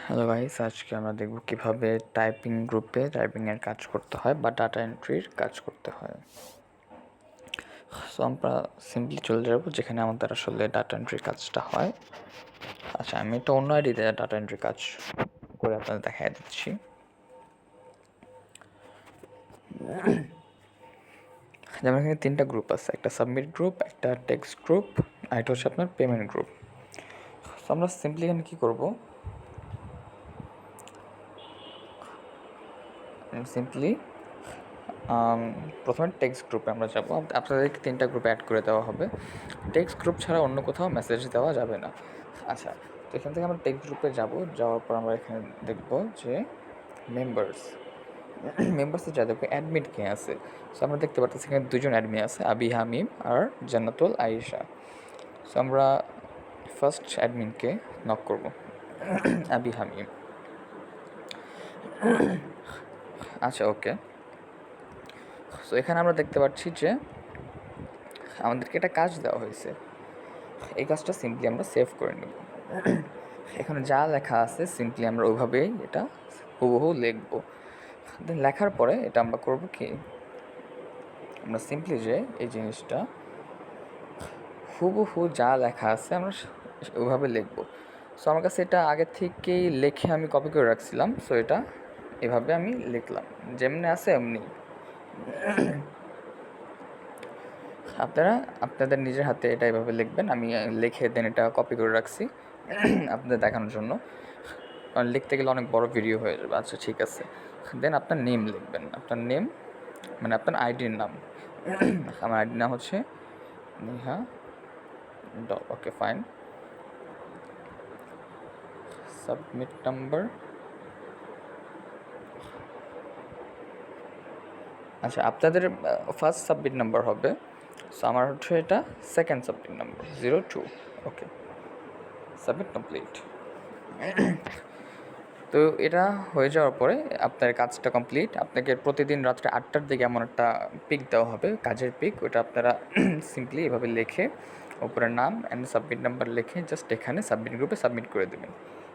Hello guys, আজকে আমরা দেখব কিভাবে টাইপিং গ্রুপে টাইপিংয়ের কাজ করতে হয় বা ডাটা এন্ট্রির কাজ করতে হয়। সো আমরা সিম্পলি চলে যাব যেখানে আমাদের আসলে ডাটা এন্ট্রির কাজটা হয়। আচ্ছা, আমি একটা অন্য আইডিতে ডাটা এন্ট্রির কাজ করে আপনাদের দেখাই দিচ্ছি। যেমন এখানে 3টা গ্রুপ আছে, একটা সাবমিট গ্রুপ, একটা টেক্সট গ্রুপ, আর এটা হচ্ছে আপনার পেমেন্ট গ্রুপ। সো আমরা সিম্পলি এখানে কী করবো, সিম্পলি প্রথমে টেক্সট গ্রুপে আমরা যাব। আপনাদেরকে 3টা গ্রুপে অ্যাড করে দেওয়া হবে। টেক্সট গ্রুপ ছাড়া অন্য কোথাও মেসেজ দেওয়া যাবে না। আচ্ছা, তো এখান থেকে আমরা টেক্সট গ্রুপে যাব। যাওয়ার পর আমরা এখানে দেখব যে মেম্বার্সে যা দেখবো অ্যাডমিট কে আছে। সো আমরা দেখতে পাচ্ছি এখানে 2জন অ্যাডমিন আছে, আবি হামিম আর জান্নাতুল আয়েশা। সো আমরা ফার্স্ট অ্যাডমিনকে নক করব, আবি হামিম। আচ্ছা, ওকে। সো এখানে আমরা দেখতে পাচ্ছি যে আমাদেরকে একটা কাজ দেওয়া হয়েছে। এই কাজটা সিম্পলি আমরা সেভ করে নেব। এখানে যা লেখা আছে সিম্পলি আমরা ওইভাবেই এটা হুবহু লিখব। দেন লেখার পরে এটা আমরা করব কি, আমরা সিম্পলি যে এই জিনিসটা হুবহু যা লেখা আছে আমরা ওইভাবে লিখব। সো আমার কাছে এটা আগে থেকেই লিখে আমি কপি করে রাখছিলাম। সো এটা এভাবে আমি লিখলাম, যেমনি আছে এমনি। আপনারা আপনাদের নিজের হাতে এটা এভাবে লিখবেন। আমি লিখে দেন এটা কপি করে রাখছি আপনাদের দেখানোর জন্য, কারণ লিখতে গেলে অনেক বড় ভিডিও হয়ে যাবে। আচ্ছা, ঠিক আছে। দেন আপনার নেম লিখবেন, আপনার নেম মানে আপনার আইডির নাম। আমার আইডির নাম হচ্ছে নেহা ডল। ওকে, ফাইন। Submit number. আচ্ছা, আপনাদের ফার্স্ট সাবমিট নাম্বার হবে। সো আমার হচ্ছে এটা সেকেন্ড সাবমিট নাম্বার 02। ওকে, সাবমিট কমপ্লিট। তো এটা হয়ে যাওয়ার পরে আপনার কাজটা কমপ্লিট। আপনাকে প্রতিদিন রাত্রে 8টার দিকে এমন একটা পিক দেওয়া হবে, কাজের পিক। ওটা আপনারা সিম্পলি এভাবে লিখে উপরে নাম অ্যান্ড সাবমিট নাম্বার লিখে জাস্ট এখানে সাবমিট গ্রুপে সাবমিট করে দেবেন।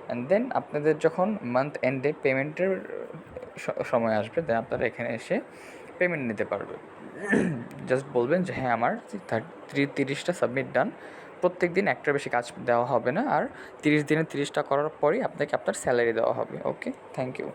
অ্যান্ড দেন আপনাদের যখন মান্থ এন্ডে পেমেন্টের সময় আসবে, দেন আপনারা এখানে এসে পেমেন্ট নিতে পারবে। জাস্ট বলবেন যে হ্যাঁ, আমার 30টা সাবমিট ডান। প্রত্যেক দিন একটার বেশি কাজ দেওয়া হবে না, আর 30 দিনে 30টা করার পরেই আপনাকে আপনার স্যালারি দেওয়া হবে। ওকে, থ্যাংক ইউ।